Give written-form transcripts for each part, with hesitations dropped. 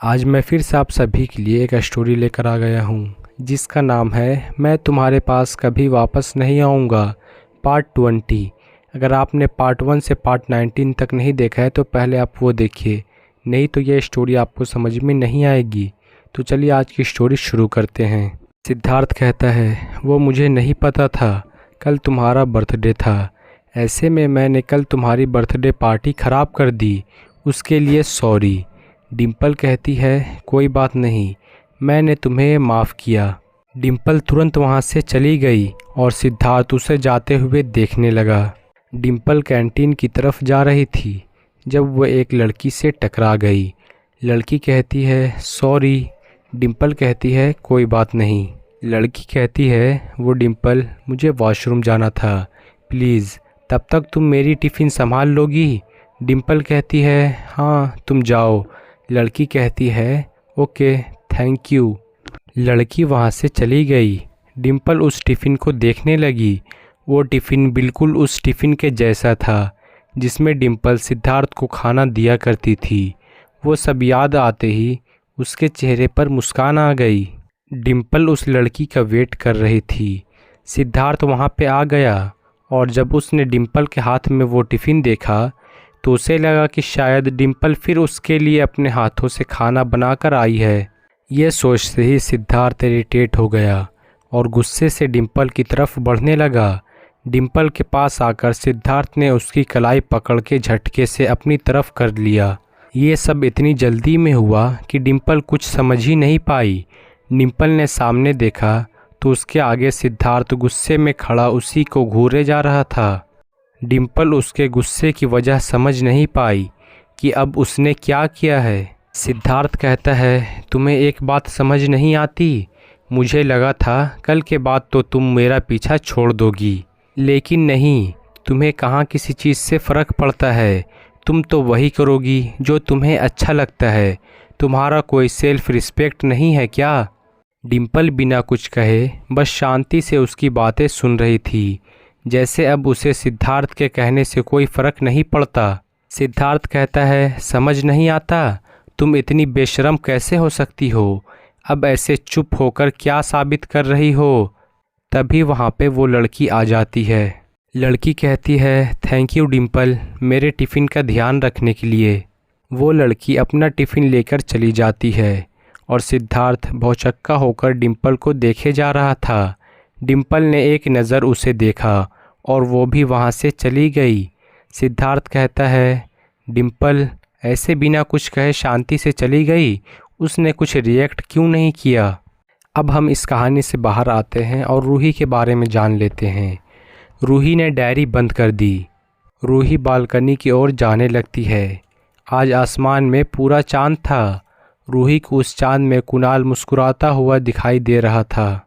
आज मैं फिर से आप सभी के लिए एक स्टोरी लेकर आ गया हूँ जिसका नाम है मैं तुम्हारे पास कभी वापस नहीं आऊँगा पार्ट 20। अगर आपने पार्ट 1 से पार्ट 19 तक नहीं देखा है तो पहले आप वो देखिए, नहीं तो ये स्टोरी आपको समझ में नहीं आएगी। तो चलिए आज की स्टोरी शुरू करते हैं। सिद्धार्थ कहता है, वो मुझे नहीं पता था कल तुम्हारा बर्थडे था। ऐसे में मैंने कल तुम्हारी बर्थडे पार्टी ख़राब कर दी, उसके लिए सॉरी। डिम्पल कहती है, कोई बात नहीं, मैंने तुम्हें माफ़ किया। डिम्पल तुरंत वहाँ से चली गई और सिद्धार्थ उसे जाते हुए देखने लगा। डिम्पल कैंटीन की तरफ जा रही थी जब वह एक लड़की से टकरा गई। लड़की कहती है, सॉरी। डिम्पल कहती है, कोई बात नहीं। लड़की कहती है, वो डिम्पल, मुझे वॉशरूम जाना था, प्लीज़ तब तक तुम मेरी टिफ़िन संभाल लोगी। डिम्पल कहती है, हाँ तुम जाओ। लड़की कहती है, ओके थैंक यू। लड़की वहाँ से चली गई। डिम्पल उस टिफ़िन को देखने लगी। वो टिफ़िन बिल्कुल उस टिफ़िन के जैसा था जिसमें डिम्पल सिद्धार्थ को खाना दिया करती थी। वो सब याद आते ही उसके चेहरे पर मुस्कान आ गई। डिम्पल उस लड़की का वेट कर रही थी। सिद्धार्थ वहाँ पे आ गया और जब उसने डिम्पल के हाथ में वो टिफ़िन देखा तो उसे लगा कि शायद डिम्पल फिर उसके लिए अपने हाथों से खाना बनाकर आई है। ये सोचते ही सिद्धार्थ इरिटेट हो गया और गुस्से से डिम्पल की तरफ बढ़ने लगा। डिम्पल के पास आकर सिद्धार्थ ने उसकी कलाई पकड़ के झटके से अपनी तरफ कर लिया। ये सब इतनी जल्दी में हुआ कि डिम्पल कुछ समझ ही नहीं पाई। डिम्पल ने सामने देखा तो उसके आगे सिद्धार्थ गुस्से में खड़ा उसी को घूरे जा रहा था। डिम्पल उसके गुस्से की वजह समझ नहीं पाई कि अब उसने क्या किया है। सिद्धार्थ कहता है, तुम्हें एक बात समझ नहीं आती। मुझे लगा था कल के बाद तो तुम मेरा पीछा छोड़ दोगी, लेकिन नहीं, तुम्हें कहाँ किसी चीज़ से फ़र्क पड़ता है। तुम तो वही करोगी जो तुम्हें अच्छा लगता है। तुम्हारा कोई सेल्फ़ रिस्पेक्ट नहीं है क्या? डिम्पल बिना कुछ कहे बस शांति से उसकी बातें सुन रही थी, जैसे अब उसे सिद्धार्थ के कहने से कोई फ़र्क नहीं पड़ता। सिद्धार्थ कहता है, समझ नहीं आता, तुम इतनी बेशर्म कैसे हो सकती हो? अब ऐसे चुप होकर क्या साबित कर रही हो? तभी वहाँ पे वो लड़की आ जाती है। लड़की कहती है, थैंक यू डिम्पल, मेरे टिफ़िन का ध्यान रखने के लिए। वो लड़की अपना टिफ़िन लेकर चली जाती है और सिद्धार्थ भौचक्का होकर डिम्पल को देखे जा रहा था। डिम्पल ने एक नज़र उसे देखा और वो भी वहाँ से चली गई। सिद्धार्थ कहता है, डिम्पल ऐसे बिना कुछ कहे शांति से चली गई, उसने कुछ रिएक्ट क्यों नहीं किया? अब हम इस कहानी से बाहर आते हैं और रूही के बारे में जान लेते हैं। रूही ने डायरी बंद कर दी। रूही बालकनी की ओर जाने लगती है। आज आसमान में पूरा चाँद था। रूही को उस चाँद में कुणाल मुस्कुराता हुआ दिखाई दे रहा था।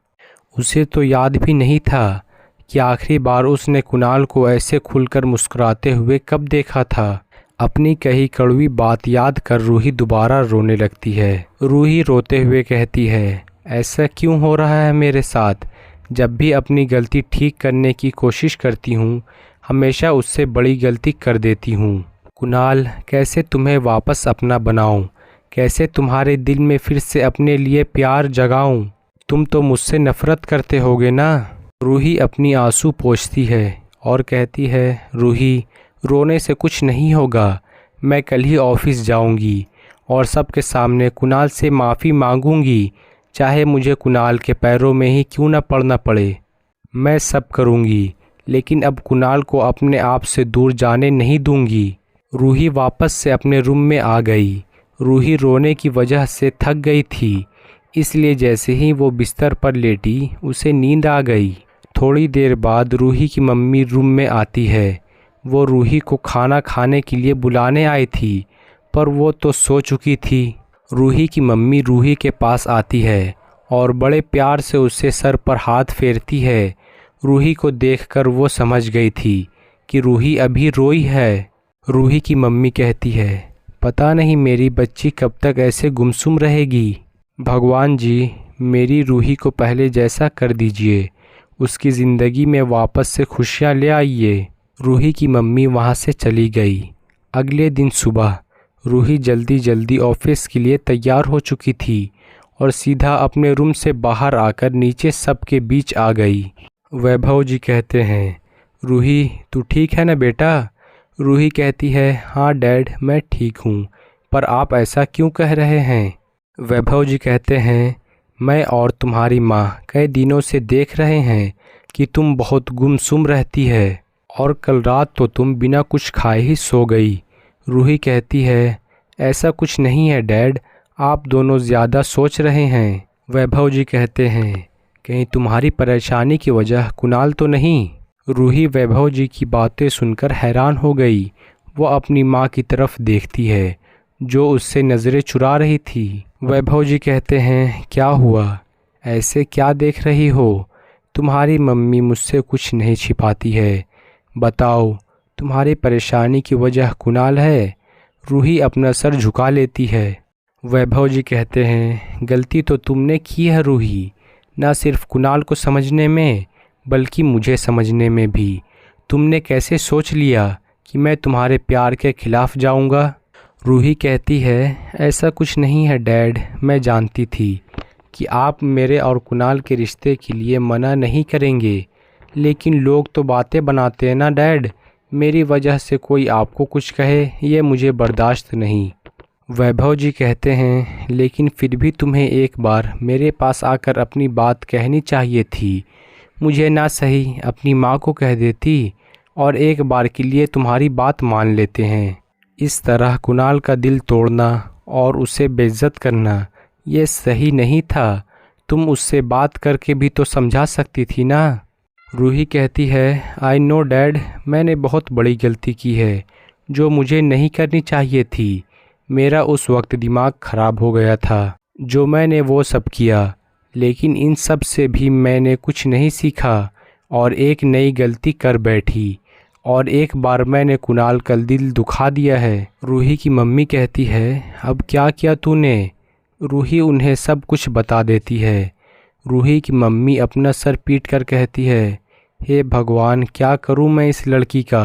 उसे तो याद भी नहीं था कि आखिरी बार उसने कुणाल को ऐसे खुलकर मुस्कुराते हुए कब देखा था। अपनी कही कड़वी बात याद कर रूही दोबारा रोने लगती है। रूही रोते हुए कहती है, ऐसा क्यों हो रहा है मेरे साथ? जब भी अपनी गलती ठीक करने की कोशिश करती हूँ, हमेशा उससे बड़ी गलती कर देती हूँ। कुणाल, कैसे तुम्हें वापस अपना बनाऊँ? कैसे तुम्हारे दिल में फिर से अपने लिए प्यार जगाऊँ? तुम तो मुझसे नफ़रत करते होगे ना? रूही अपनी आंसू पोंछती है और कहती है, रूही रोने से कुछ नहीं होगा। मैं कल ही ऑफिस जाऊंगी और सबके सामने कुणाल से माफ़ी मांगूंगी, चाहे मुझे कुणाल के पैरों में ही क्यों न पड़ना पड़े। मैं सब करूंगी, लेकिन अब कुणाल को अपने आप से दूर जाने नहीं दूंगी। रूही वापस से अपने रूम में आ गई। रूही रोने की वजह से थक गई थी, इसलिए जैसे ही वो बिस्तर पर लेटी उसे नींद आ गई। थोड़ी देर बाद रूही की मम्मी रूम में आती है। वो रूही को खाना खाने के लिए बुलाने आई थी, पर वो तो सो चुकी थी। रूही की मम्मी रूही के पास आती है और बड़े प्यार से उससे सर पर हाथ फेरती है। रूही को देखकर वो समझ गई थी कि रूही अभी रोई है। रूही की मम्मी कहती है, पता नहीं मेरी बच्ची कब तक ऐसे गुमसुम रहेगी। भगवान जी, मेरी रूही को पहले जैसा कर दीजिए, उसकी ज़िंदगी में वापस से खुशियाँ ले आइए। रूही की मम्मी वहाँ से चली गई। अगले दिन सुबह रूही जल्दी जल्दी ऑफिस के लिए तैयार हो चुकी थी और सीधा अपने रूम से बाहर आकर नीचे सबके बीच आ गई। वैभव जी कहते हैं, रूही तू ठीक है ना बेटा? रूही कहती है, हाँ डैड मैं ठीक हूँ, पर आप ऐसा क्यों कह रहे हैं? वैभव जी कहते हैं, मैं और तुम्हारी माँ कई दिनों से देख रहे हैं कि तुम बहुत गुमसुम रहती है और कल रात तो तुम बिना कुछ खाए ही सो गई। रूही कहती है, ऐसा कुछ नहीं है डैड, आप दोनों ज़्यादा सोच रहे हैं। वैभव जी कहते हैं, कहीं तुम्हारी परेशानी की वजह कुणाल तो नहीं? रूही वैभव जी की बातें सुनकर हैरान हो गई। वो अपनी माँ की तरफ देखती है जो उससे नज़रें चुरा रही थी। वैभव जी कहते हैं, क्या हुआ? ऐसे क्या देख रही हो? तुम्हारी मम्मी मुझसे कुछ नहीं छिपाती है, बताओ तुम्हारी परेशानी की वजह कुणाल है? रूही अपना सर झुका लेती है। वैभव जी कहते हैं, गलती तो तुमने की है रूही, ना सिर्फ कुणाल को समझने में बल्कि मुझे समझने में भी। तुमने कैसे सोच लिया कि मैं तुम्हारे प्यार के खिलाफ जाऊंगा? रूही कहती है, ऐसा कुछ नहीं है डैड, मैं जानती थी कि आप मेरे और कुणाल के रिश्ते के लिए मना नहीं करेंगे, लेकिन लोग तो बातें बनाते हैं ना डैड, मेरी वजह से कोई आपको कुछ कहे ये मुझे बर्दाश्त नहीं। वैभव जी कहते हैं, लेकिन फिर भी तुम्हें एक बार मेरे पास आकर अपनी बात कहनी चाहिए थी। मुझे ना सही अपनी माँ को कह देती और एक बार के लिए तुम्हारी बात मान लेते हैं। इस तरह कुणाल का दिल तोड़ना और उसे बेइज्जत करना ये सही नहीं था। तुम उससे बात करके भी तो समझा सकती थी ना। रूही कहती है, आई नो डैड, मैंने बहुत बड़ी गलती की है जो मुझे नहीं करनी चाहिए थी। मेरा उस वक्त दिमाग ख़राब हो गया था जो मैंने वो सब किया, लेकिन इन सब से भी मैंने कुछ नहीं सीखा और एक नई गलती कर बैठी और एक बार मैंने कुणाल का दिल दुखा दिया है। रूही की मम्मी कहती है, अब क्या किया तूने? रूही उन्हें सब कुछ बता देती है। रूही की मम्मी अपना सर पीट कर कहती है, हे भगवान, क्या करूं मैं इस लड़की का?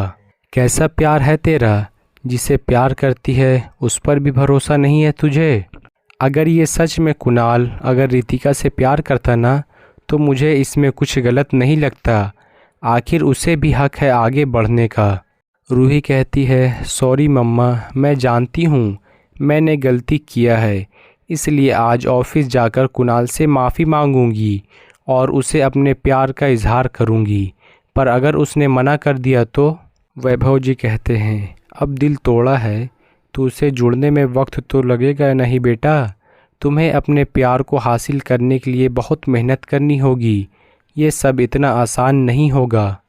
कैसा प्यार है तेरा? जिसे प्यार करती है उस पर भी भरोसा नहीं है तुझे? अगर ये सच में कुणाल अगर रितिका से प्यार करता ना तो मुझे इसमें कुछ गलत नहीं लगता। आखिर उसे भी हक है आगे बढ़ने का। रूही कहती है, सॉरी मम्मा, मैं जानती हूँ मैंने गलती किया है, इसलिए आज ऑफिस जाकर कुणाल से माफ़ी मांगूंगी और उसे अपने प्यार का इजहार करूंगी, पर अगर उसने मना कर दिया तो? वैभव जी कहते हैं, अब दिल तोड़ा है तो उसे जुड़ने में वक्त तो लगेगा नहीं बेटा। तुम्हें अपने प्यार को हासिल करने के लिए बहुत मेहनत करनी होगी, ये सब इतना आसान नहीं होगा।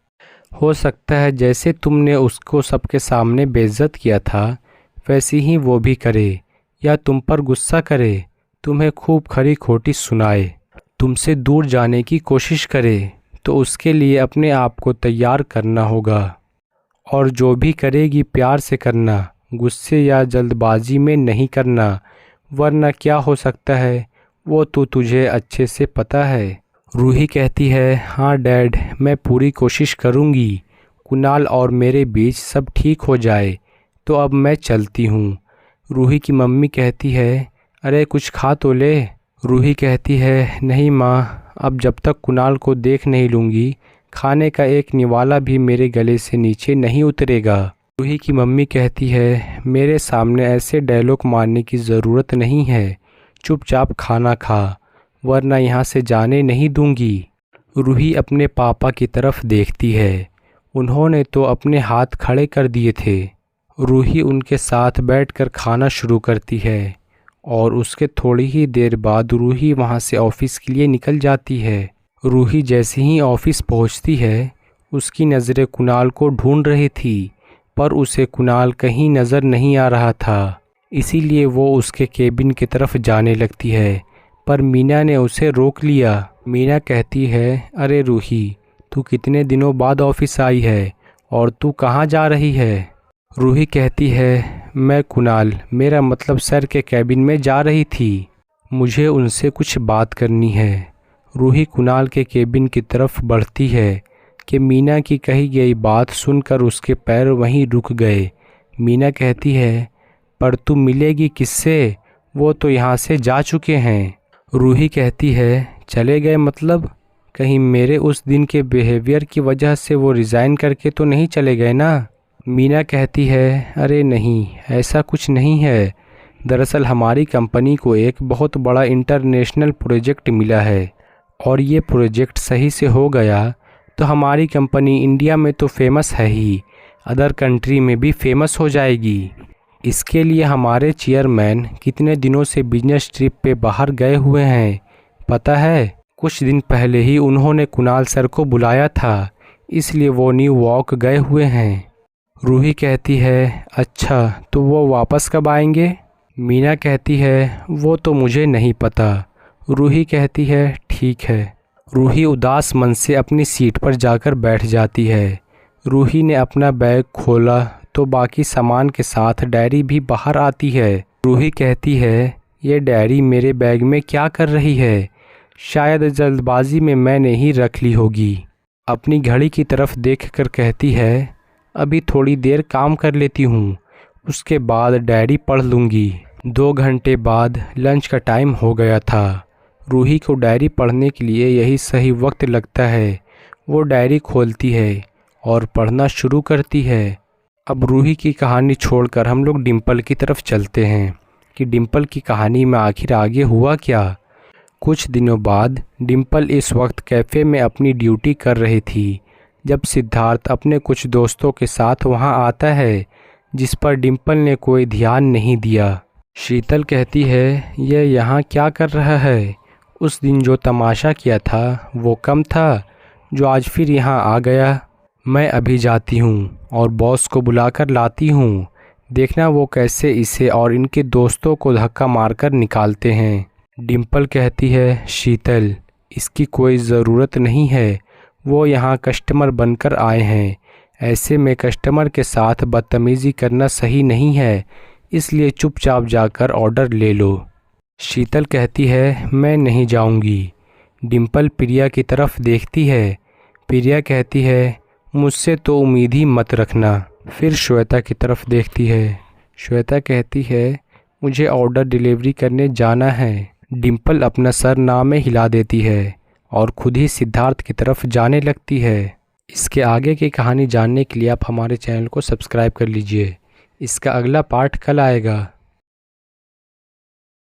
हो सकता है जैसे तुमने उसको सबके सामने बेइज्जत किया था वैसे ही वो भी करे, या तुम पर गुस्सा करे, तुम्हें खूब खरी खोटी सुनाए, तुमसे दूर जाने की कोशिश करे, तो उसके लिए अपने आप को तैयार करना होगा। और जो भी करेगी प्यार से करना, गुस्से या जल्दबाजी में नहीं करना, वरना क्या हो सकता है वो तो तुझे अच्छे से पता है। रूही कहती है, हाँ डैड, मैं पूरी कोशिश करूँगी कुणाल और मेरे बीच सब ठीक हो जाए, तो अब मैं चलती हूँ। रूही की मम्मी कहती है, अरे कुछ खा तो ले। रूही कहती है, नहीं माँ, अब जब तक कुणाल को देख नहीं लूँगी खाने का एक निवाला भी मेरे गले से नीचे नहीं उतरेगा। रूही की मम्मी कहती है, मेरे सामने ऐसे डायलॉग मारने की ज़रूरत नहीं है, चुपचाप खाना खा, वरना यहाँ से जाने नहीं दूंगी। रूही अपने पापा की तरफ देखती है, उन्होंने तो अपने हाथ खड़े कर दिए थे। रूही उनके साथ बैठकर खाना शुरू करती है और उसके थोड़ी ही देर बाद रूही वहाँ से ऑफिस के लिए निकल जाती है। रूही जैसे ही ऑफिस पहुँचती है उसकी नज़रें कुणाल को ढूंढ रही थी, पर उसे कुणाल कहीं नज़र नहीं आ रहा था, इसीलिए वो उसके केबिन की तरफ जाने लगती है, पर मीना ने उसे रोक लिया। मीना कहती है, अरे रूही, तू कितने दिनों बाद ऑफिस आई है और तू कहाँ जा रही है? रूही कहती है, मैं कुणाल, मेरा मतलब सर के केबिन में जा रही थी, मुझे उनसे कुछ बात करनी है। रूही कुणाल के केबिन की तरफ बढ़ती है कि मीना की कही गई बात सुनकर उसके पैर वहीं रुक गए। मीना कहती है, पर तू मिलेगी किससे, वो तो यहाँ से जा चुके हैं। रूही कहती है चले गए मतलब, कहीं मेरे उस दिन के बिहेवियर की वजह से वो रिज़ाइन करके तो नहीं चले गए ना। मीना कहती है अरे नहीं, ऐसा कुछ नहीं है। दरअसल हमारी कंपनी को एक बहुत बड़ा इंटरनेशनल प्रोजेक्ट मिला है और ये प्रोजेक्ट सही से हो गया तो हमारी कंपनी इंडिया में तो फेमस है ही, अदर कंट्री में भी फेमस हो जाएगी। इसके लिए हमारे चेयरमैन कितने दिनों से बिजनेस ट्रिप पे बाहर गए हुए हैं पता है। कुछ दिन पहले ही उन्होंने कुणाल सर को बुलाया था, इसलिए वो न्यूयॉर्क गए हुए हैं। रूही कहती है अच्छा, तो वो वापस कब आएंगे। मीना कहती है वो तो मुझे नहीं पता। रूही कहती है ठीक है। रूही उदास मन से अपनी सीट पर जाकर बैठ जाती है। रूही ने अपना बैग खोला तो बाकी सामान के साथ डायरी भी बाहर आती है। रूही कहती है ये डायरी मेरे बैग में क्या कर रही है, शायद जल्दबाजी में मैंने ही रख ली होगी। अपनी घड़ी की तरफ देखकर कहती है अभी थोड़ी देर काम कर लेती हूँ, उसके बाद डायरी पढ़ लूँगी। 2 घंटे बाद लंच का टाइम हो गया था। रूही को डायरी पढ़ने के लिए यही सही वक्त लगता है। वो डायरी खोलती है और पढ़ना शुरू करती है। अब रूही की कहानी छोड़कर हम लोग डिम्पल की तरफ चलते हैं कि डिम्पल की कहानी में आखिर आगे हुआ क्या। कुछ दिनों बाद डिम्पल इस वक्त कैफ़े में अपनी ड्यूटी कर रही थी जब सिद्धार्थ अपने कुछ दोस्तों के साथ वहां आता है, जिस पर डिम्पल ने कोई ध्यान नहीं दिया। शीतल कहती है यह यहाँ क्या कर रहा है, उस दिन जो तमाशा किया था वो कम था जो आज फिर यहाँ आ गया। मैं अभी जाती हूँ और बॉस को बुलाकर लाती हूँ, देखना वो कैसे इसे और इनके दोस्तों को धक्का मारकर निकालते हैं। डिम्पल कहती है शीतल इसकी कोई ज़रूरत नहीं है, वो यहाँ कस्टमर बनकर आए हैं, ऐसे में कस्टमर के साथ बदतमीज़ी करना सही नहीं है, इसलिए चुपचाप जाकर ऑर्डर ले लो। शीतल कहती है मैं नहीं जाऊंगी। डिम्पल प्रिया की तरफ देखती है। प्रिया कहती है मुझसे तो उम्मीद ही मत रखना। फिर श्वेता की तरफ देखती है। श्वेता कहती है मुझे ऑर्डर डिलीवरी करने जाना है। डिम्पल अपना सर ना में हिला देती है और खुद ही सिद्धार्थ की तरफ जाने लगती है। इसके आगे की कहानी जानने के लिए आप हमारे चैनल को सब्सक्राइब कर लीजिए। इसका अगला पार्ट कल आएगा।